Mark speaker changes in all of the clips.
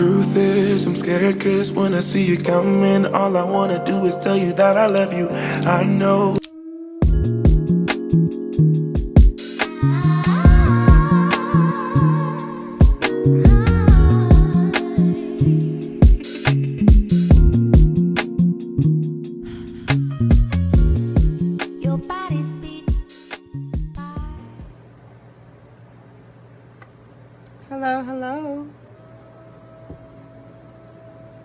Speaker 1: Truth is, I'm scared, cause when I see you coming, all I wanna do is tell you that I love you. I know.
Speaker 2: Hello.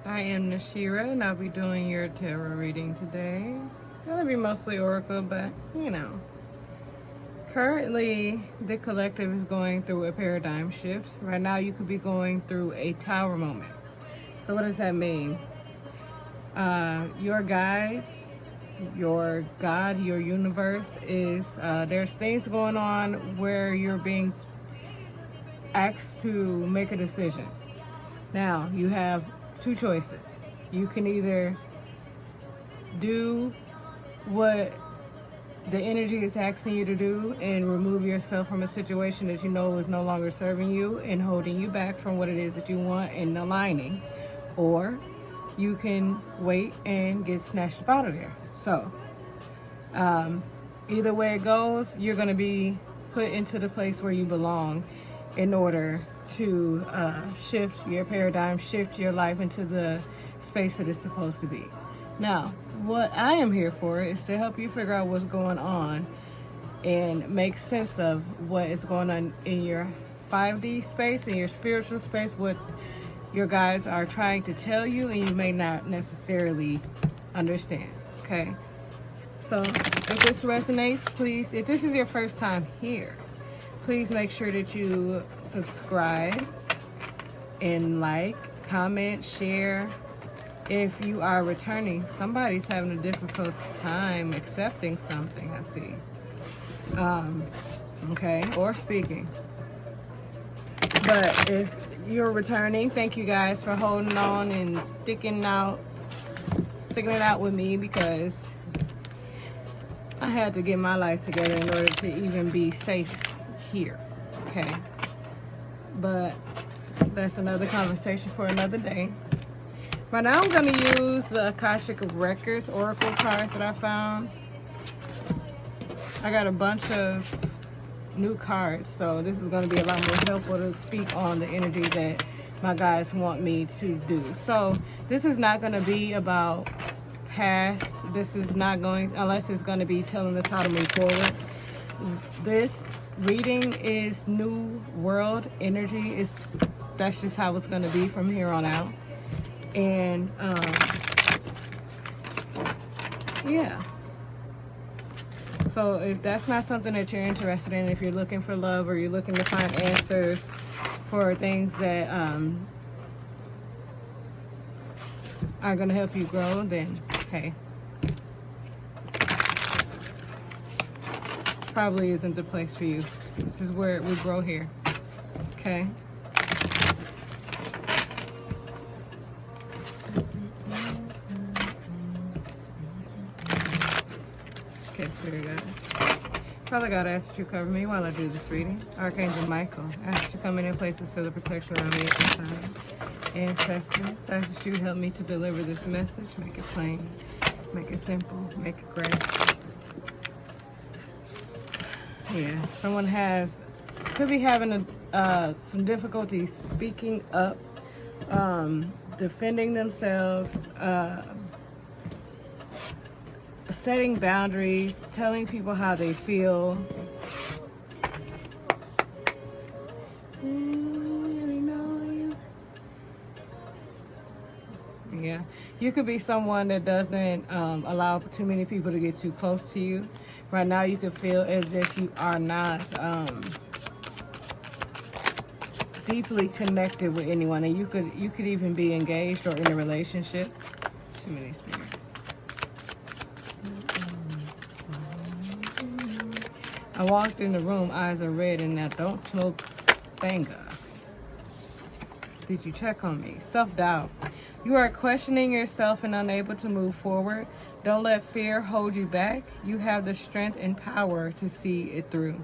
Speaker 2: I am Nashira, and I'll be doing your tarot reading today. It's going to be mostly oracle, but you know. Currently, the collective is going through a paradigm shift. Right now, you could be going through a tower moment. So what does that mean? Your guides, your God, your universe is, there's things going on where you're being asked to make a decision. Now, you have two choices. You can either do what the energy is asking you to do and remove yourself from a situation that you know is no longer serving you and holding you back from what it is that you want and aligning, or you can wait and get snatched up out of there. So, either way it goes, you're going to be put into the place where you belong in order to shift your paradigm, shift your life into the space that it's supposed to be. Now, what I am here for is to help you figure out what's going on and make sense of what is going on in your 5D space, in your spiritual space, what your guides are trying to tell you, and you may not necessarily understand, okay? So if this resonates, please, if this is your first time here, please make sure that you subscribe and like, comment, share. If you are returning, somebody's having a difficult time accepting something, I see. Okay, or speaking. But if you're returning, thank you guys for holding on and sticking it out with me, because I had to get my life together in order to even be safe here, okay? But that's another conversation for another day. Right now I'm going to use the Akashic Records Oracle cards that I found. I got a bunch of new cards, so this is going to be a lot more helpful to speak on the energy that my guys want me to do. So this is not going to be about past. This is not going, unless it's going to be telling us how to move forward. This reading is new world energy. That's just how it's going to be from here on out. And yeah. So if that's not something that you're interested in, if you're looking for love or you're looking to find answers for things that are going to help you grow, then hey, this probably isn't the place for you. This is where we grow here. Okay? Okay, Spirit guide. Father God, I ask that you cover me while I do this reading. Archangel Michael, I ask that you come in and place a seal of protection around me at this time. Ancestors, I ask that you help me to deliver this message. Make it plain, make it simple, make it great. Yeah, someone could be having some difficulty speaking up, defending themselves, setting boundaries, telling people how they feel. Yeah, you could be someone that doesn't allow too many people to get too close to you. Right now, you could feel as if you are not deeply connected with anyone, and you could even be engaged or in a relationship. Too many spirits. I walked in the room, eyes are red, and I don't smoke banga. Did you check on me? Self-doubt. You are questioning yourself and unable to move forward. Don't let fear hold you back. You have the strength and power to see it through.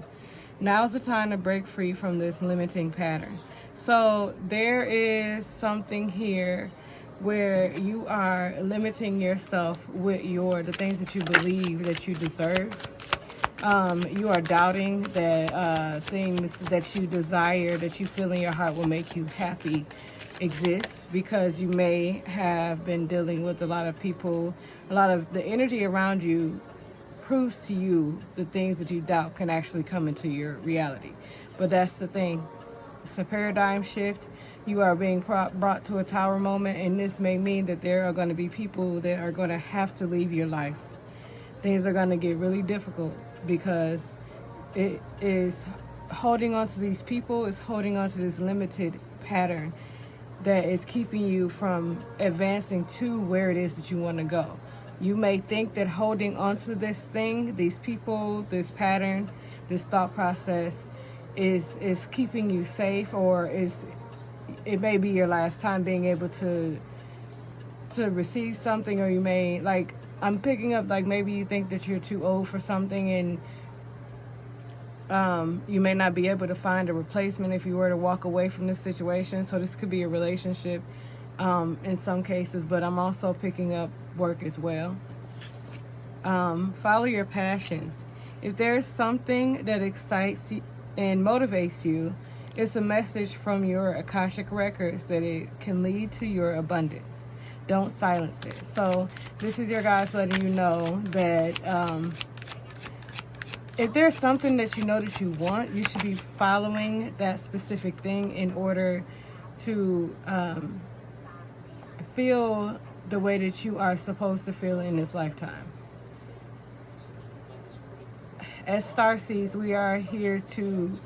Speaker 2: Now's the time to break free from this limiting pattern. So there is something here where you are limiting yourself with the things that you believe that you deserve. You are doubting that things that you desire, that you feel in your heart will make you happy, exist, because you may have been dealing with a lot of people. A lot of the energy around you proves to you the things that you doubt can actually come into your reality. But that's the thing. It's a paradigm shift. You are being brought to a tower moment, and this may mean that there are going to be people that are going to have to leave your life. Things are going to get really difficult because it is holding on to these people, is holding on to this limited pattern that is keeping you from advancing to where it is that you want to go. You may think that holding on to this thing, these people, this pattern, this thought process is keeping you safe, or it may be your last time being able to receive something. Or you may, like, I'm picking up, like, maybe you think that you're too old for something, and you may not be able to find a replacement if you were to walk away from this situation. So this could be a relationship in some cases, but I'm also picking up work as well. Follow your passions. If there's something that excites you and motivates you, it's a message from your Akashic records that it can lead to your abundance. Don't silence it. So this is your guys letting you know that if there's something that you know that you want, you should be following that specific thing in order to feel the way that you are supposed to feel in this lifetime. As starseeds, we are here to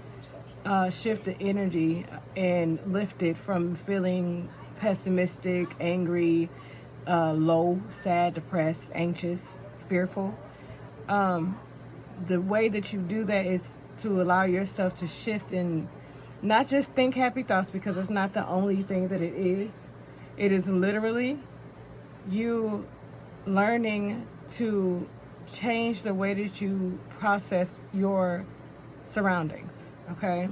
Speaker 2: shift the energy and lift it from feeling pessimistic, angry, low, sad, depressed, anxious, fearful. The way that you do that is to allow yourself to shift and not just think happy thoughts, because it's not the only thing that it is. It is literally you learning to change the way that you process your surroundings, okay?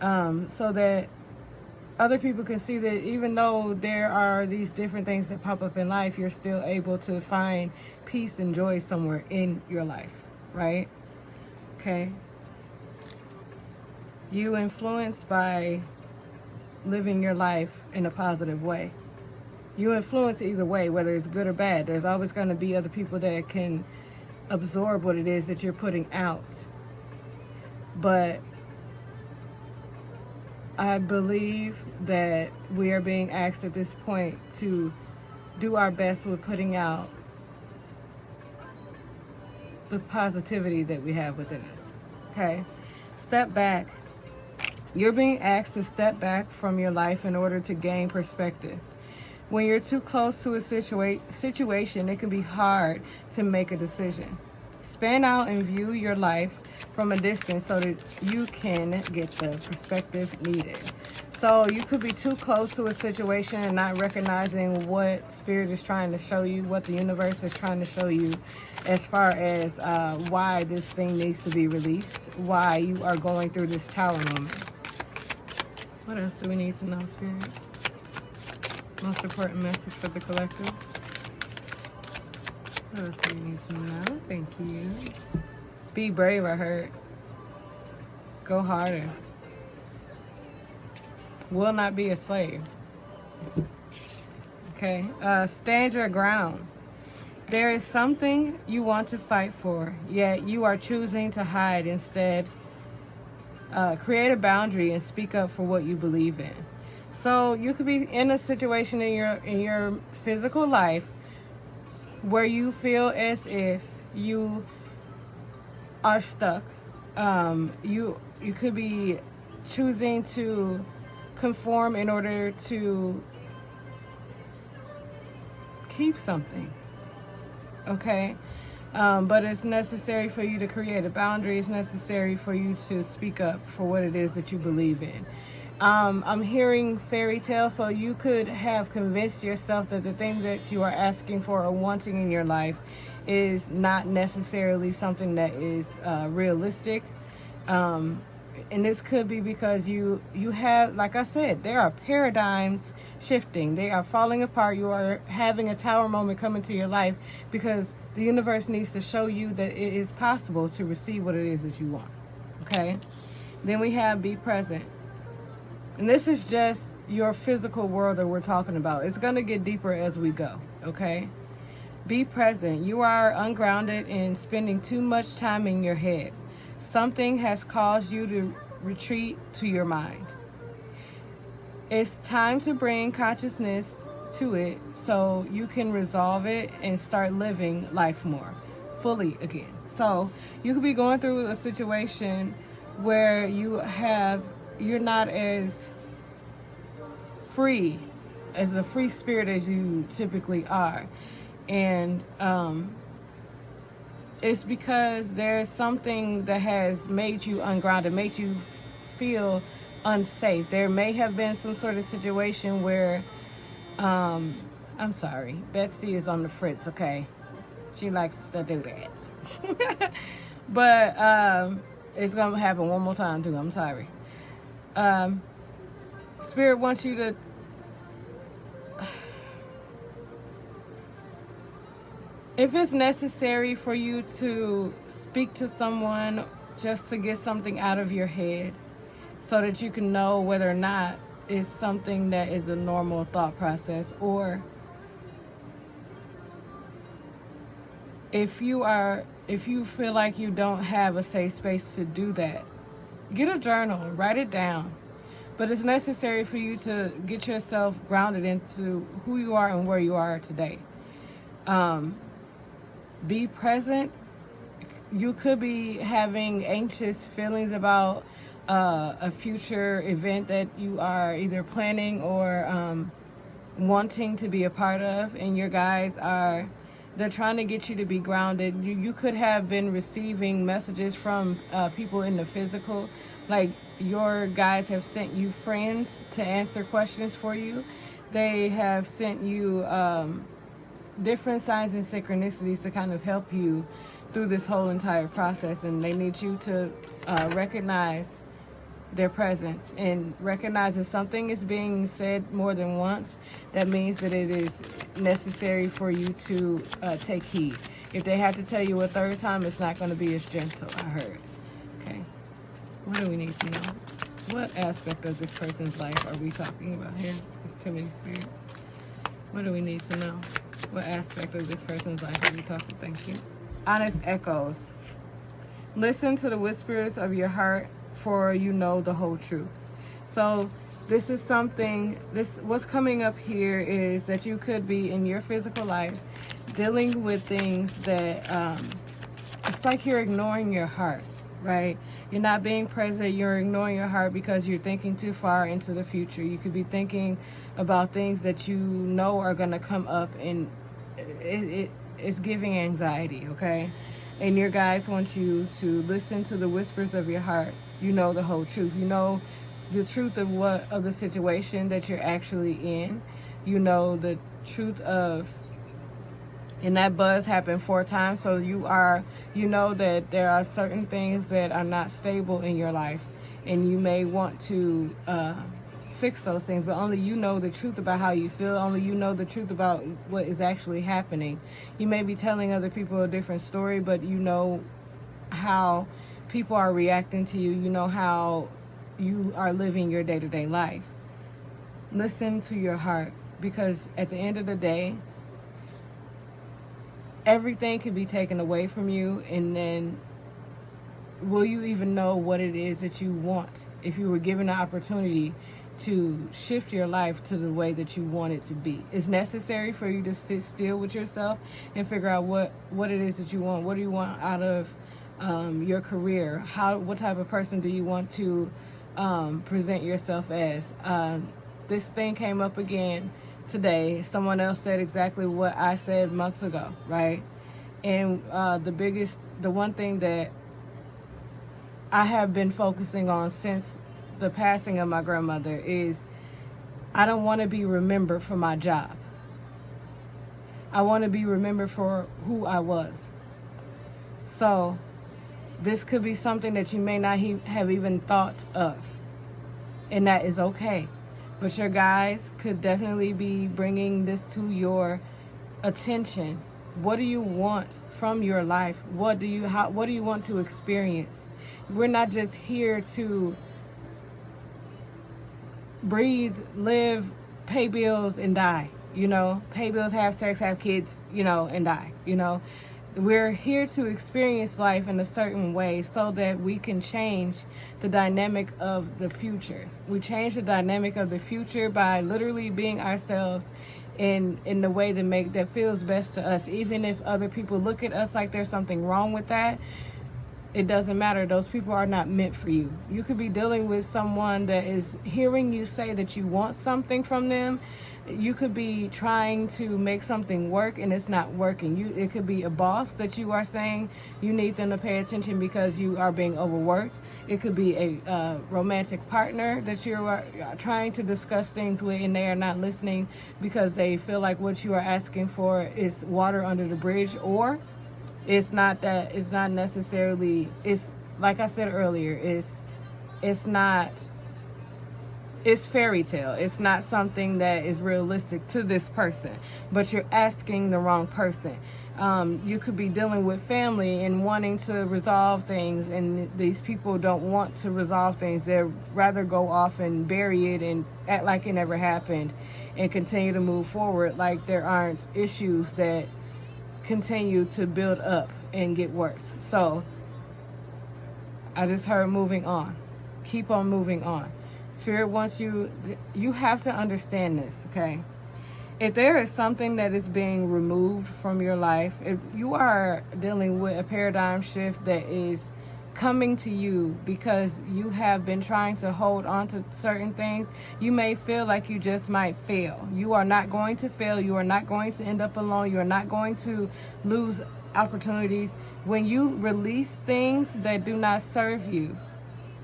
Speaker 2: So that other people can see that even though there are these different things that pop up in life, you're still able to find peace and joy somewhere in your life, right? Okay? You influence by living your life in a positive way. You influence either way, whether it's good or bad. There's always going to be other people that can absorb what it is that you're putting out. But I believe that we are being asked at this point to do our best with putting out the positivity that we have within us. Okay? Step back. You're being asked to step back from your life in order to gain perspective. When you're too close to a situation, it can be hard to make a decision. Span out and view your life from a distance so that you can get the perspective needed. So you could be too close to a situation and not recognizing what spirit is trying to show you, what the universe is trying to show you as far as why this thing needs to be released, why you are going through this tower moment. What else do we need to know, Spirit? Most important message for the collective. What else do we need to know? Thank you. Be brave, I heard. Go harder. Will not be a slave. Okay. Stand your ground. There is something you want to fight for, yet you are choosing to hide instead. Create a boundary and speak up for what you believe in. So you could be in a situation in your physical life where you feel as if you are stuck. You could be choosing to conform in order to keep something. Okay? But it's necessary for you to create a boundary. It's necessary for you to speak up for what it is that you believe in. I'm hearing fairy tale, so you could have convinced yourself that the thing that you are asking for or wanting in your life is not necessarily something that is realistic. And this could be because you have, like I said, there are paradigms shifting. They are falling apart. You are having a tower moment come into your life because the universe needs to show you that it is possible to receive what it is that you want. Okay? Then we have be present. And this is just your physical world that we're talking about. It's going to get deeper as we go. Okay? Be present. You are ungrounded and spending too much time in your head. Something has caused you to retreat to your mind. It's time to bring consciousness to it so you can resolve it and start living life more fully again. So you could be going through a situation where you're not as free, as a free spirit as you typically are. And it's because there's something that has made you ungrounded, made you feel unsafe. There may have been some sort of situation where, I'm sorry, Betsy is on the fritz, okay? She likes to do that. But it's going to happen one more time, too. I'm sorry. Spirit wants you to if it's necessary for you to speak to someone just to get something out of your head so that you can know whether or not it's something that is a normal thought process, or if you feel like you don't have a safe space to do that, get a journal, write it down. But it's necessary for you to get yourself grounded into who you are and where you are today. Be present. You could be having anxious feelings about a future event that you are either planning or wanting to be a part of, and your guides they're trying to get you to be grounded. You could have been receiving messages from people in the physical, like your guides have sent you friends to answer questions for you. They have sent you different signs and synchronicities to kind of help you through this whole entire process, and they need you to recognize their presence and recognize if something is being said more than once, that means that it is necessary for you to take heed. If they have to tell you a third time, it's not going to be as gentle, I heard. Okay, what do we need to know? What aspect of this person's life are we talking about here? There's too many spirits. What do we need to know? What aspect of this person's life are we talking? Thank you. Honest echoes. Listen to the whispers of your heart, for you know the whole truth. So this is something, what's coming up here is that you could be in your physical life dealing with things that it's like you're ignoring your heart, right? You're not being present. You're ignoring your heart because you're thinking too far into the future. You could be thinking about things that you know are going to come up, and it's giving anxiety, okay? And your guides want you to listen to the whispers of your heart. You know the whole truth. You know the truth of the situation that you're actually in. You know the truth of, and that buzz happened 4 times, so you know that there are certain things that are not stable in your life, and you may want to fix those things, but only you know the truth about how you feel. Only you know the truth about what is actually happening. You may be telling other people a different story, but you know how people are reacting to you. You know how you are living your day-to-day life. Listen to your heart, because at the end of the day, everything can be taken away from you, and then will you even know what it is that you want if you were given the opportunity to shift your life to the way that you want it to be? It's necessary for you to sit still with yourself and figure out what it is that you want. What do you want out of your career? What type of person do you want to present yourself as? This thing came up again today. Someone else said exactly what I said months ago, right? And the one thing that I have been focusing on since the passing of my grandmother is I don't want to be remembered for my job. I want to be remembered for who I was. So This could be something that you may not have even thought of, and that is okay. But your guys could definitely be bringing this to your attention. What do you want from your life? What do you want to experience? We're not just here to breathe, live, pay bills, and die. Pay bills, have sex, have kids, and die. We're here to experience life in a certain way so that we can change the dynamic of the future. We change the dynamic of the future by literally being ourselves in the way that feels best to us. Even if other people look at us like there's something wrong with that, it doesn't matter. Those people are not meant for you. You could be dealing with someone that is hearing you say that you want something from them. You could be trying to make something work and it's not working. It could be a boss that you are saying you need them to pay attention because you are being overworked. It could be a romantic partner that you are trying to discuss things with and they are not listening because they feel like what you are asking for is water under the bridge, or it's not necessarily, it's like I said earlier, it's fairy tale. It's not something that is realistic to this person, but you're asking the wrong person. You could be dealing with family and wanting to resolve things, and these people don't want to resolve things. They'd rather go off and bury it and act like it never happened and continue to move forward like there aren't issues that continue to build up and get worse. So I just heard moving on. Keep on moving on. Spirit wants you have to understand this, okay? If there is something that is being removed from your life, if you are dealing with a paradigm shift that is coming to you because you have been trying to hold on to certain things, you may feel like you just might fail. You are not going to fail. You are not going to end up alone. You are not going to lose opportunities. When you release things that do not serve you,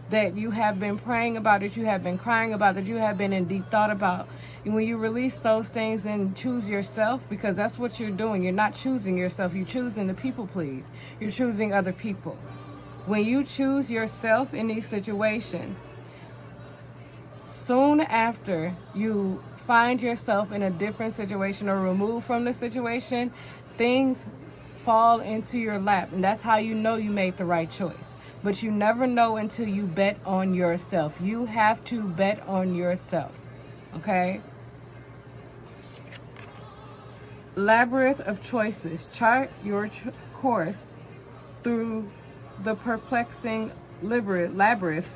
Speaker 2: that you have been praying about, that you have been crying about, that you have been in deep thought about, and when you release those things and choose yourself, because that's what you're doing. You're not choosing yourself. You're choosing the people please. You're choosing other people. When you choose yourself in these situations, soon after you find yourself in a different situation or removed from the situation, things fall into your lap. And that's how you know you made the right choice. But you never know until you bet on yourself. You have to bet on yourself. Okay? Labyrinth of choices. Chart your course through the perplexing labyrinth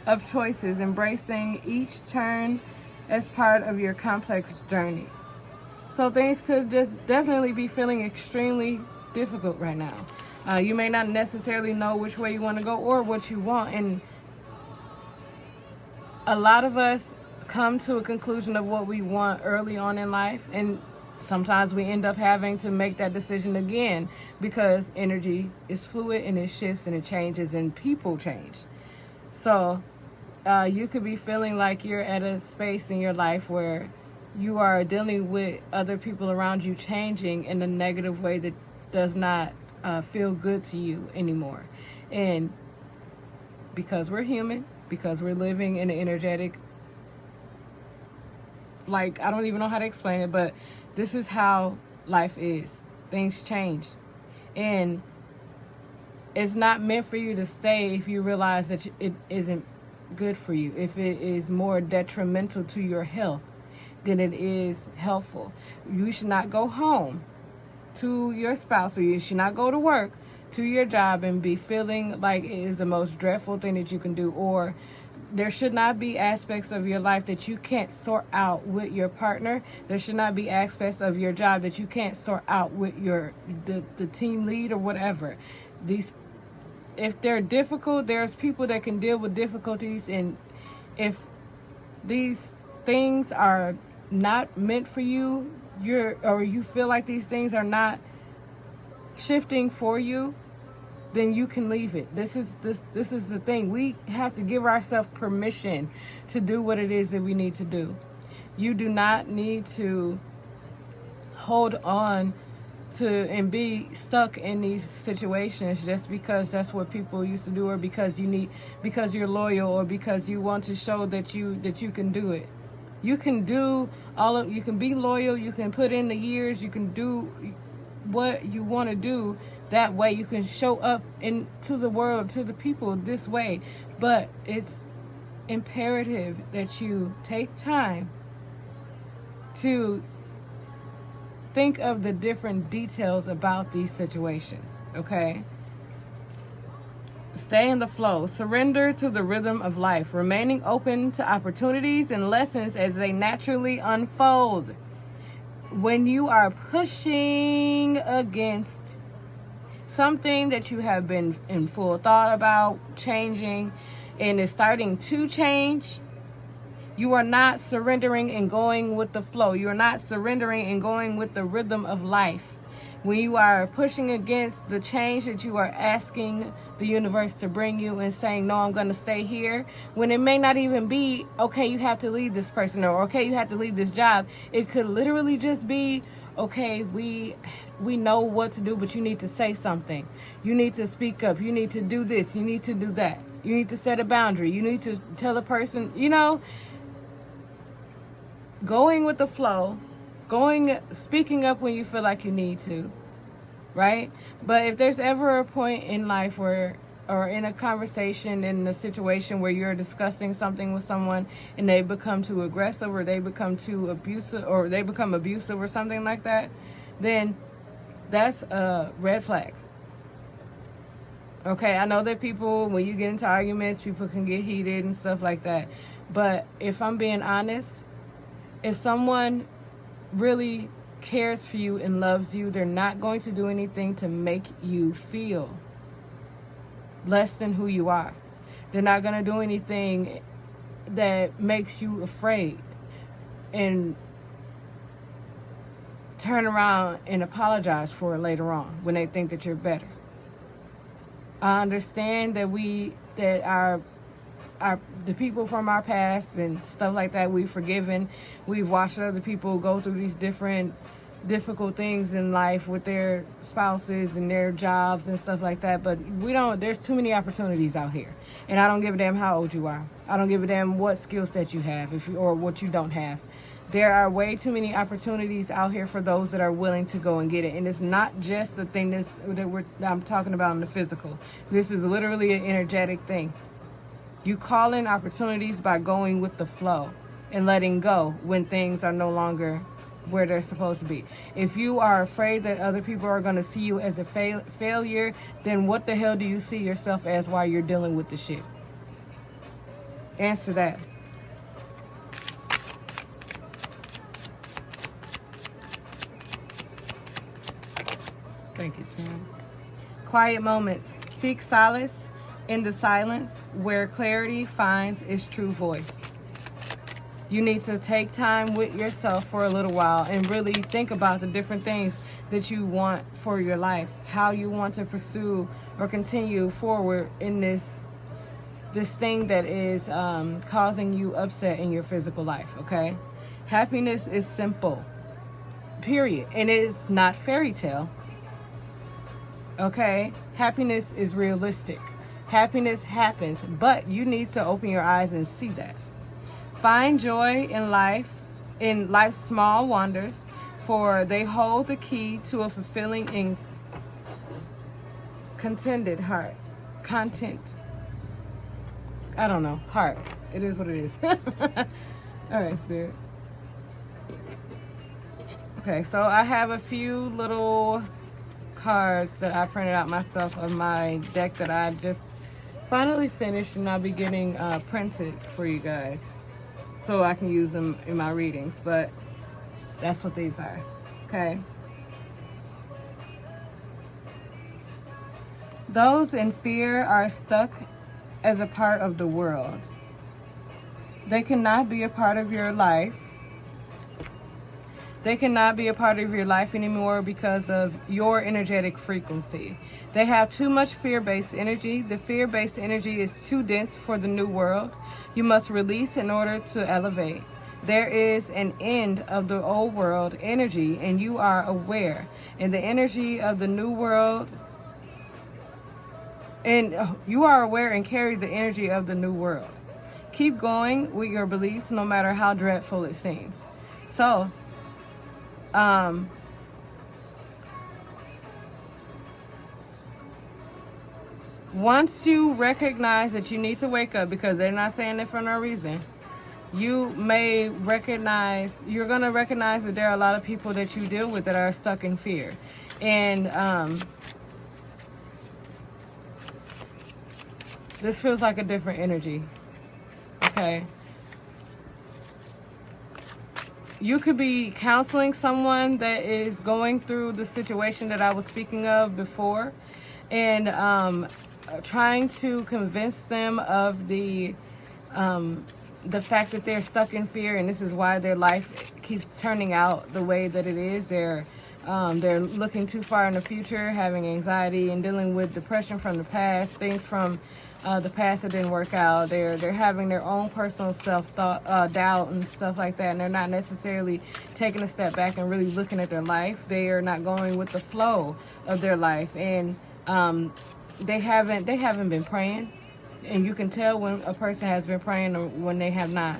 Speaker 2: of choices, embracing each turn as part of your complex journey. So things could just definitely be feeling extremely difficult right now. You may not necessarily know which way you want to go or what you want, and a lot of us come to a conclusion of what we want early on in life, and sometimes we end up having to make that decision again because energy is fluid and it shifts and it changes and people change. So you could be feeling like you're at a space in your life where you are dealing with other people around you changing in a negative way that does not feel good to you anymore. And because we're human, because we're living in an energetic, like, I don't even know how to explain it, but this is how life is. Things change. And it's not meant for you to stay if you realize that it isn't good for you, if it is more detrimental to your health than it is helpful. You should not go home to your spouse, or you should not go to work, to your job, and be feeling like it is the most dreadful thing that you can do. Or there should not be aspects of your life that you can't sort out with your partner. There should not be aspects of your job that you can't sort out with the team lead or whatever. If they're difficult, there's people that can deal with difficulties, and if these things are not meant for you, or you feel like these things are not shifting for you, then you can leave it. This is the thing. We have to give ourselves permission to do what it is that we need to do. You do not need to hold on and be stuck in these situations just because that's what people used to do, or because you're loyal, or because you want to show that you can do it. You can you can be loyal, you can put in the years, you can do what you want to do. That way you can show up into the world, to the people this way. But it's imperative that you take time to think of the different details about these situations, okay? Stay in the flow. Surrender to the rhythm of life, remaining open to opportunities and lessons as they naturally unfold. When you are pushing against something that you have been in full thought about changing and is starting to change, you are not surrendering and going with the flow. You are not surrendering and going with the rhythm of life. When you are pushing against the change that you are asking the universe to bring you and saying, no, I'm going to stay here, when it may not even be, okay, you have to leave this person, or okay, you have to leave this job. It could literally just be, okay, we know what to do, but you need to say something. You need to speak up. You need to do this. You need to do that. You need to set a boundary. You need to tell a person, going with the flow, speaking up when you feel like you need to, right? But if there's ever a point in life or in a conversation, in a situation where you're discussing something with someone and they become too aggressive, or they become too abusive, or they become abusive or something like that, then that's a red flag. Okay, I know that people, when you get into arguments, people can get heated and stuff like that. But if I'm being honest, if someone really cares for you and loves you, they're not going to do anything to make you feel less than who you are. They're not going to do anything that makes you afraid and turn around and apologize for it later on when they think that you're better. I understand that the people from our past and stuff like that, we've forgiven. We've watched other people go through these different difficult things in life with their spouses and their jobs and stuff like that. But there's too many opportunities out here. And I don't give a damn how old you are. I don't give a damn what skill set you have or what you don't have. There are way too many opportunities out here for those that are willing to go and get it. And it's not just the thing that I'm talking about in the physical. This is literally an energetic thing. You call in opportunities by going with the flow and letting go when things are no longer where they're supposed to be. If you are afraid that other people are going to see you as a failure, then what the hell do you see yourself as while you're dealing with the shit? Answer that. Thank you, Sam. Quiet moments. Seek solace in the silence where clarity finds its true voice. You need to take time with yourself for a little while and really think about the different things that you want for your life, how you want to pursue or continue forward in this thing that is causing you upset in your physical life, okay? Happiness is simple, period. And it is not fairy tale. Okay, happiness is realistic. Happiness happens, but you need to open your eyes and see that. Find joy in life's small wonders, for they hold the key to a fulfilling and contented heart. Heart. It is what it is. All right, Spirit. Okay, so I have a few little cards that I printed out myself of my deck that I just finally finished, and I'll be getting printed for you guys so I can use them in my readings. But that's what these are. Okay. Those in fear are stuck as a part of the world. They cannot be a part of your life. They cannot be a part of your life anymore because of your energetic frequency. They have too much fear-based energy. The fear-based energy is too dense for the new world. You must release in order to elevate. There is an end of the old world energy, and you are aware. And the energy of the new world, and you are aware and carry the energy of the new world. Keep going with your beliefs, no matter how dreadful it seems. So, once you recognize that you need to wake up, because they're not saying it for no reason, you're going to recognize that there are a lot of people that you deal with that are stuck in fear. And this feels like a different energy. Okay. You could be counseling someone that is going through the situation that I was speaking of before, and trying to convince them of the fact that they're stuck in fear, and this is why their life keeps turning out the way that it is. They're looking too far in the future, having anxiety and dealing with depression from the past, things from the past that didn't work out. They're having their own personal self-thought, doubt and stuff like that, and they're not necessarily taking a step back and really looking at their life. They are not going with the flow of their life, and they haven't been praying, and you can tell when a person has been praying or when they have not.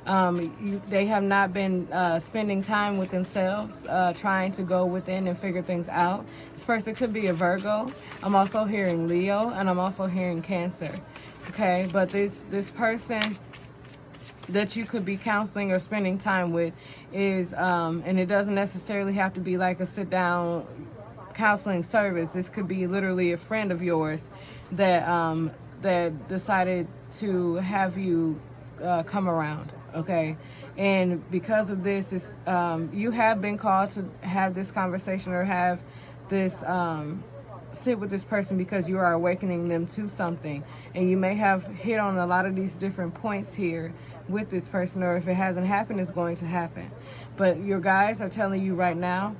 Speaker 2: They have not been spending time with themselves, trying to go within and figure things out. This person could be a Virgo. I'm also hearing Leo, and I'm also hearing Cancer. Okay, but this person that you could be counseling or spending time with is, and it doesn't necessarily have to be like a sit-down counseling service. This could be literally a friend of yours that decided to have you come around. Okay, and because of this, you have been called to have this conversation or have this sit with this person because you are awakening them to something, and you may have hit on a lot of these different points here with this person, or if it hasn't happened, it's going to happen. But your guides are telling you right now,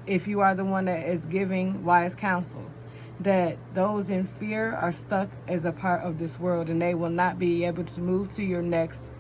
Speaker 2: if you are the one that is giving wise counsel, that those in fear are stuck as a part of this world, and they will not be able to move to your next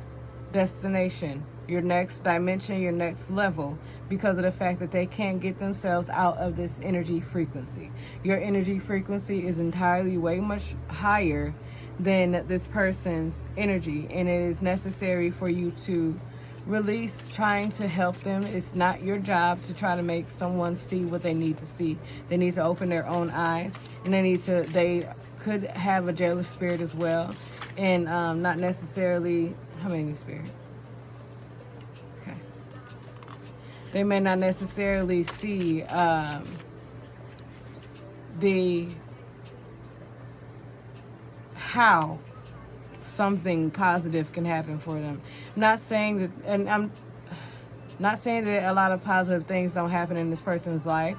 Speaker 2: destination, your next dimension, your next level, because of the fact that they can't get themselves out of this energy frequency. Your energy frequency is entirely way much higher than this person's energy, and it is necessary for you to release trying to help them. It's not your job to try to make someone see what they need to see. They need to open their own eyes, and they could have a jealous spirit as well, and not necessarily, how many spirit? Okay. They may not necessarily see the how something positive can happen for them. Not saying that, and I'm not saying that a lot of positive things don't happen in this person's life.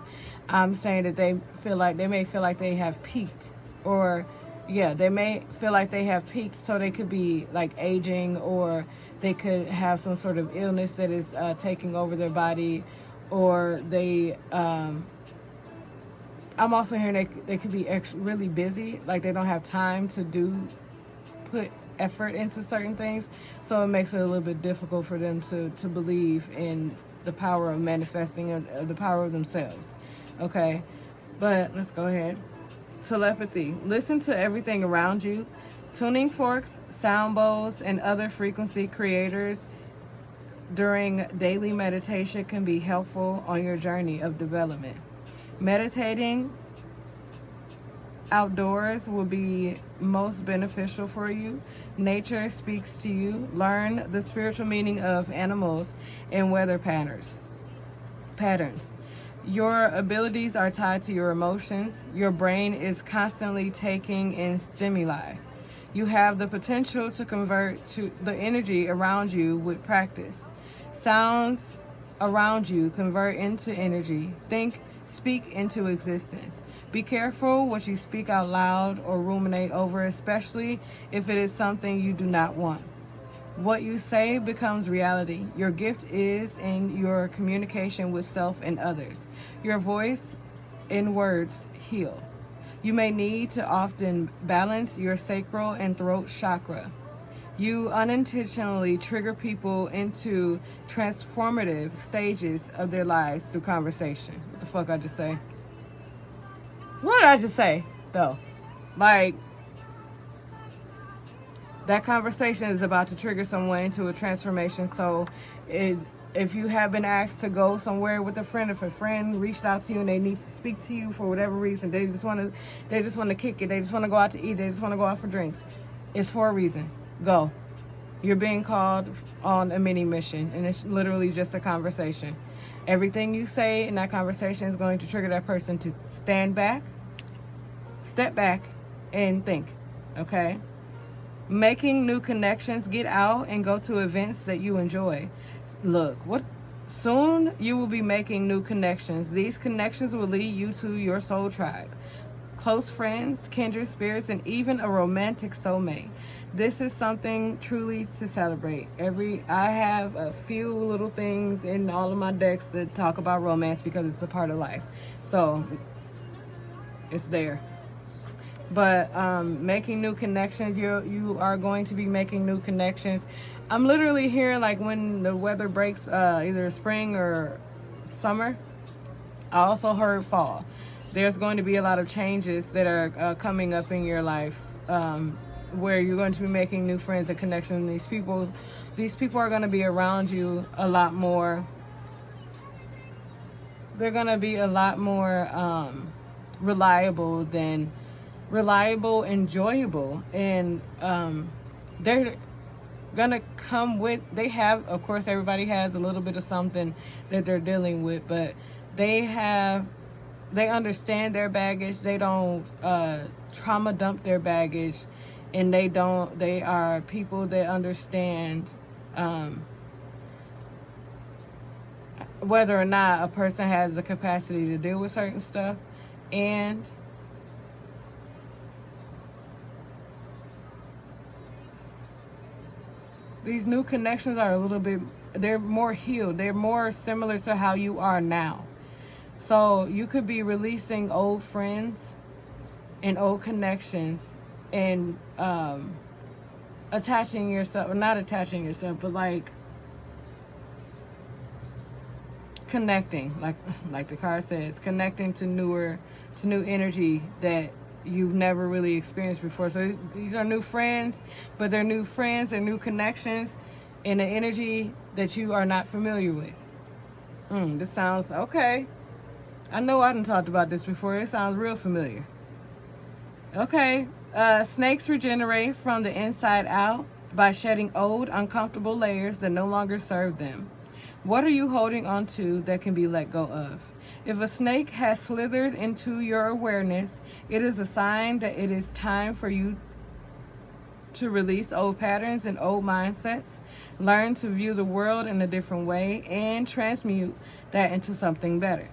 Speaker 2: I'm saying that they may feel like they have peaked, or they may feel like they have peaked, so they could be like aging, or they could have some sort of illness that is taking over their body, or they I'm also hearing they could be really busy, like they don't have time to put effort into certain things, so it makes it a little bit difficult for them to believe in the power of manifesting and the power of themselves. Okay, but let's go ahead. Telepathy. Listen to everything around you. Tuning forks, sound bowls, and other frequency creators during daily meditation can be helpful on your journey of development. Meditating outdoors will be most beneficial for you. Nature speaks to you. Learn the spiritual meaning of animals and weather patterns. Your abilities are tied to your emotions. Your brain is constantly taking in stimuli. You have the potential to convert to the energy around you with practice. Sounds around you convert into energy. Speak into existence. Be careful what you speak out loud or ruminate over, especially if it is something you do not want. What you say becomes reality. Your gift is in your communication with self and others. Your voice and words heal. You may need to often balance your sacral and throat chakra. You unintentionally trigger people into transformative stages of their lives through conversation. What the fuck I just say? What did I just say, though? Like, that conversation is about to trigger someone into a transformation. So, if you have been asked to go somewhere with a friend, if a friend reached out to you and they need to speak to you for whatever reason, they just want to kick it, they just want to go out to eat, they just want to go out for drinks, it's for a reason. Go. You're being called on a mini mission, and it's literally just a conversation. Everything you say in that conversation is going to trigger that person to stand back, step back, and think. Okay? Making new connections, get out and go to events that you enjoy. Look, soon you will be making new connections. These connections will lead you to your soul tribe, close friends, kindred spirits, and even a romantic soulmate. This is something truly to celebrate. I have a few little things in all of my decks that talk about romance because it's a part of life. So it's there. But making new connections, you are going to be making new connections. I'm literally hearing, like, when the weather breaks, either spring or summer. I also heard fall. There's going to be a lot of changes that are coming up in your life, where you're going to be making new friends and connections. These people are going to be around you a lot more. They're going to be a lot more reliable, enjoyable, and they're gonna come with, of course everybody has a little bit of something that they're dealing with, but they understand their baggage. They don't trauma dump their baggage, and they are people that understand whether or not a person has the capacity to deal with certain stuff. And these new connections are they're more healed. They're more similar to how you are now. So you could be releasing old friends and old connections and not attaching yourself, but like connecting, like the card says, connecting to new energy that you've never really experienced before. So these are new friends, but they're new connections in an energy that you are not familiar with. This sounds okay. I know I done talked about this before. It sounds real familiar. Okay. Snakes regenerate from the inside out by shedding old, uncomfortable layers that no longer serve them. What are you holding on to that can be let go of? If a snake has slithered into your awareness, it is a sign that it is time for you to release old patterns and old mindsets, learn to view the world in a different way, and transmute that into something better.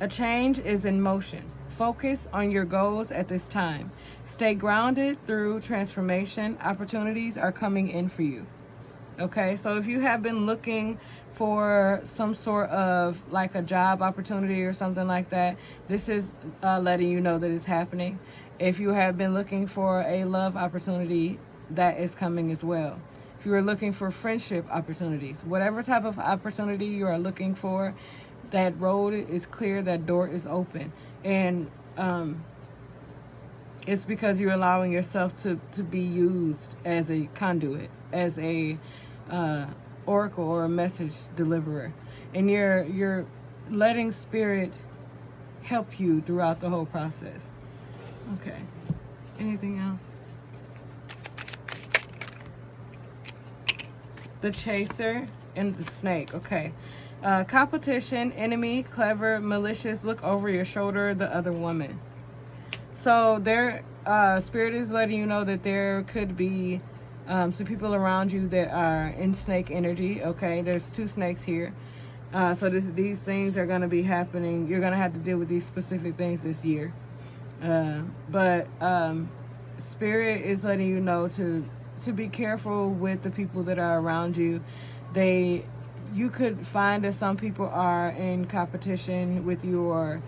Speaker 2: A change is in motion. Focus on your goals at this time. Stay grounded through transformation. Opportunities are coming in for you. Okay, so if you have been looking for some sort of like a job opportunity or something like that, this is letting you know that it's happening. If you have been looking for a love opportunity, that is coming as well. If you are looking for friendship opportunities, whatever type of opportunity you are looking for, that road is clear, that door is open. And it's because you're allowing yourself to be used as a conduit, as a oracle or a message deliverer, and you're letting spirit help you throughout the whole process. Okay. Anything else? The chaser and the snake. Okay. Competition, enemy, clever, malicious, look over your shoulder, the other woman. So their spirit is letting you know that there could be some people around you that are in snake energy. Okay, there's 2 snakes here. So these things are going to be happening. You're going to have to deal with these specific things this year. But spirit is letting you know to be careful with the people that are around you. You could find that some people are in competition with you, or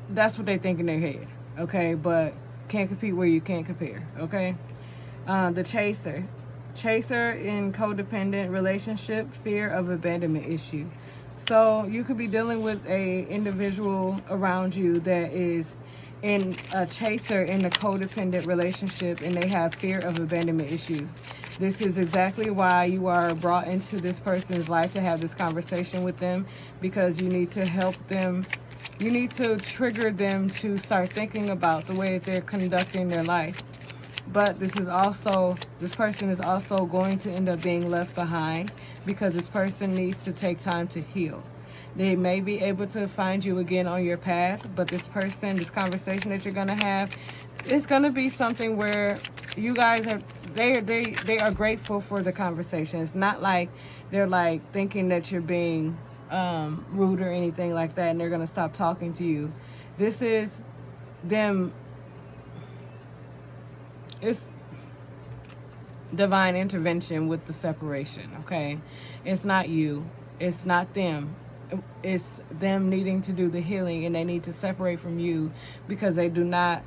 Speaker 2: that's what they think in their head. Okay, but can't compete where you can't compare. Okay, The chaser. Chaser in codependent relationship, fear of abandonment issue. So you could be dealing with a individual around you that is in a chaser in a codependent relationship and they have fear of abandonment issues. This is exactly why you are brought into this person's life, to have this conversation with them, because you need to help them. You need to trigger them to start thinking about the way that they're conducting their life. But this person is also going to end up being left behind, because this person needs to take time to heal. They may be able to find you again on your path, but this conversation that you're going to have, it's going to be something where you guys they are grateful for the conversation. It's not like they're like thinking that you're being rude or anything like that and they're going to stop talking to you. This is them. It's divine intervention with the separation, okay? It's not you. It's not them. It's them needing to do the healing, and they need to separate from you because they do not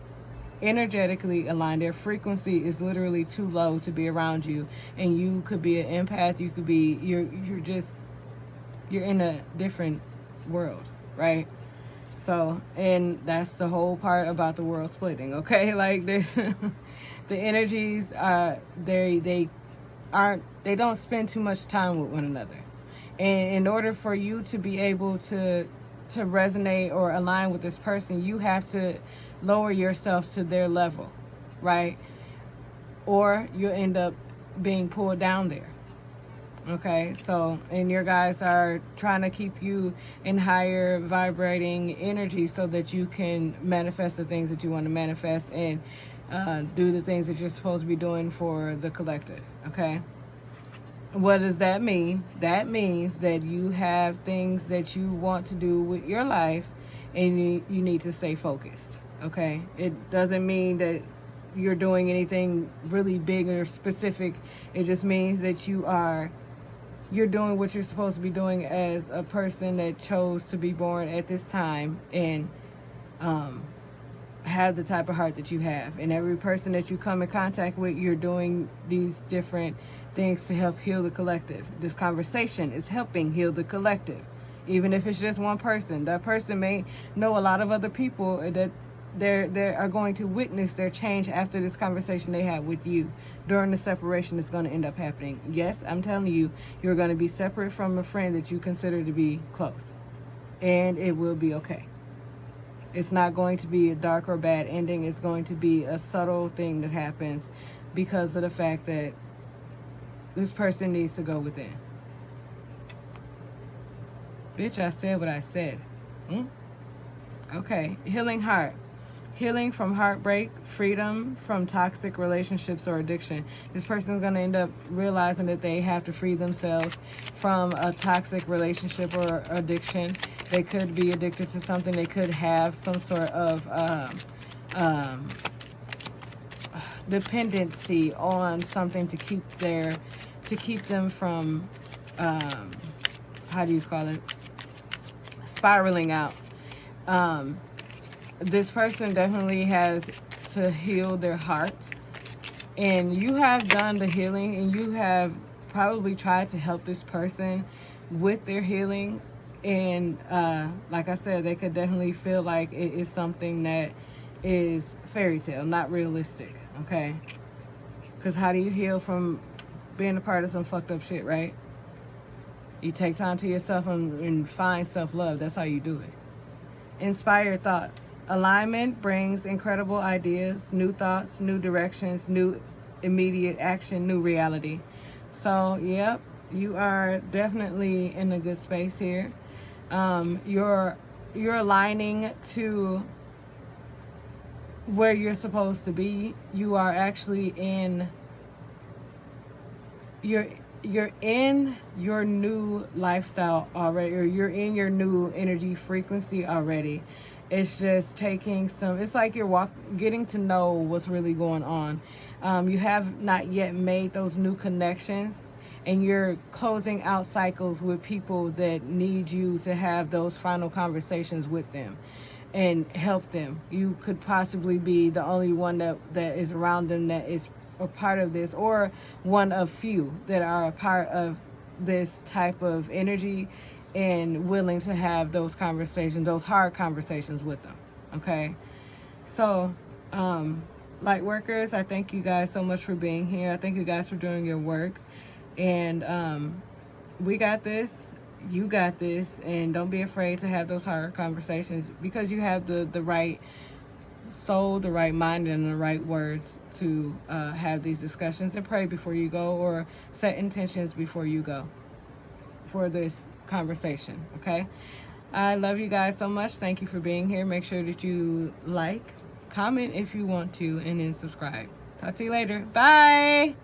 Speaker 2: energetically align. Their frequency is literally too low to be around you, and you could be an empath. You could be, you're in a different world, right? So, and that's the whole part about the world splitting, okay? Like there's the energies, they don't spend too much time with one another. And in order for you to be able to resonate or align with this person, you have to lower yourself to their level, right? Or you'll end up being pulled down there. Okay, so, and your guys are trying to keep you in higher vibrating energy so that you can manifest the things that you want to manifest and do the things that you're supposed to be doing for the collective, okay? What does that mean? That means that you have things that you want to do with your life and you need to stay focused, okay? It doesn't mean that you're doing anything really big or specific. It just means that you're doing what you're supposed to be doing as a person that chose to be born at this time and have the type of heart that you have. And every person that you come in contact with, you're doing these different things to help heal the collective. This conversation is helping heal the collective. Even if it's just one person, that person may know a lot of other people that they are going to witness their change after this conversation they had with you. During the separation, it's going to end up happening. Yes, I'm telling you, you're going to be separate from a friend that you consider to be close. And it will be okay. It's not going to be a dark or bad ending. It's going to be a subtle thing that happens because of the fact that this person needs to go within. Bitch, I said what I said. Okay, healing heart. Healing from heartbreak, freedom from toxic relationships or addiction. This person is going to end up realizing that they have to free themselves from a toxic relationship or addiction. They could be addicted to something. They could have some sort of dependency on something to keep them from spiraling out. This person definitely has to heal their heart, and you have done the healing, and you have probably tried to help this person with their healing. And like I said, they could definitely feel like it is something that is fairy tale, not realistic. Okay, because how do you heal from being a part of some fucked up shit, right? You take time to yourself and find self-love. That's how you do it. Inspired thoughts. Alignment brings incredible ideas, new thoughts, new directions, new immediate action, new reality. So, yep, you are definitely in a good space here. You're aligning to where you're supposed to be. You are actually you're in your new lifestyle already, or you're in your new energy frequency already. It's just taking it's like you're getting to know what's really going on. You have not yet made those new connections, and you're closing out cycles with people that need you to have those final conversations with them and help them. You could possibly be the only one that is around them that is a part of this, or one of few that are a part of this type of energy and willing to have those conversations, those hard conversations with them. Okay? So, light workers, I thank you guys so much for being here. I thank you guys for doing your work. And we got this. You got this. And don't be afraid to have those hard conversations, because you have the right soul, the right mind, and the right words to have these discussions, and pray before you go, or set intentions before you go for this conversation. Okay? I love you guys so much. Thank you for being here. Make sure that you like, comment if you want to, and then subscribe. Talk to you later. Bye.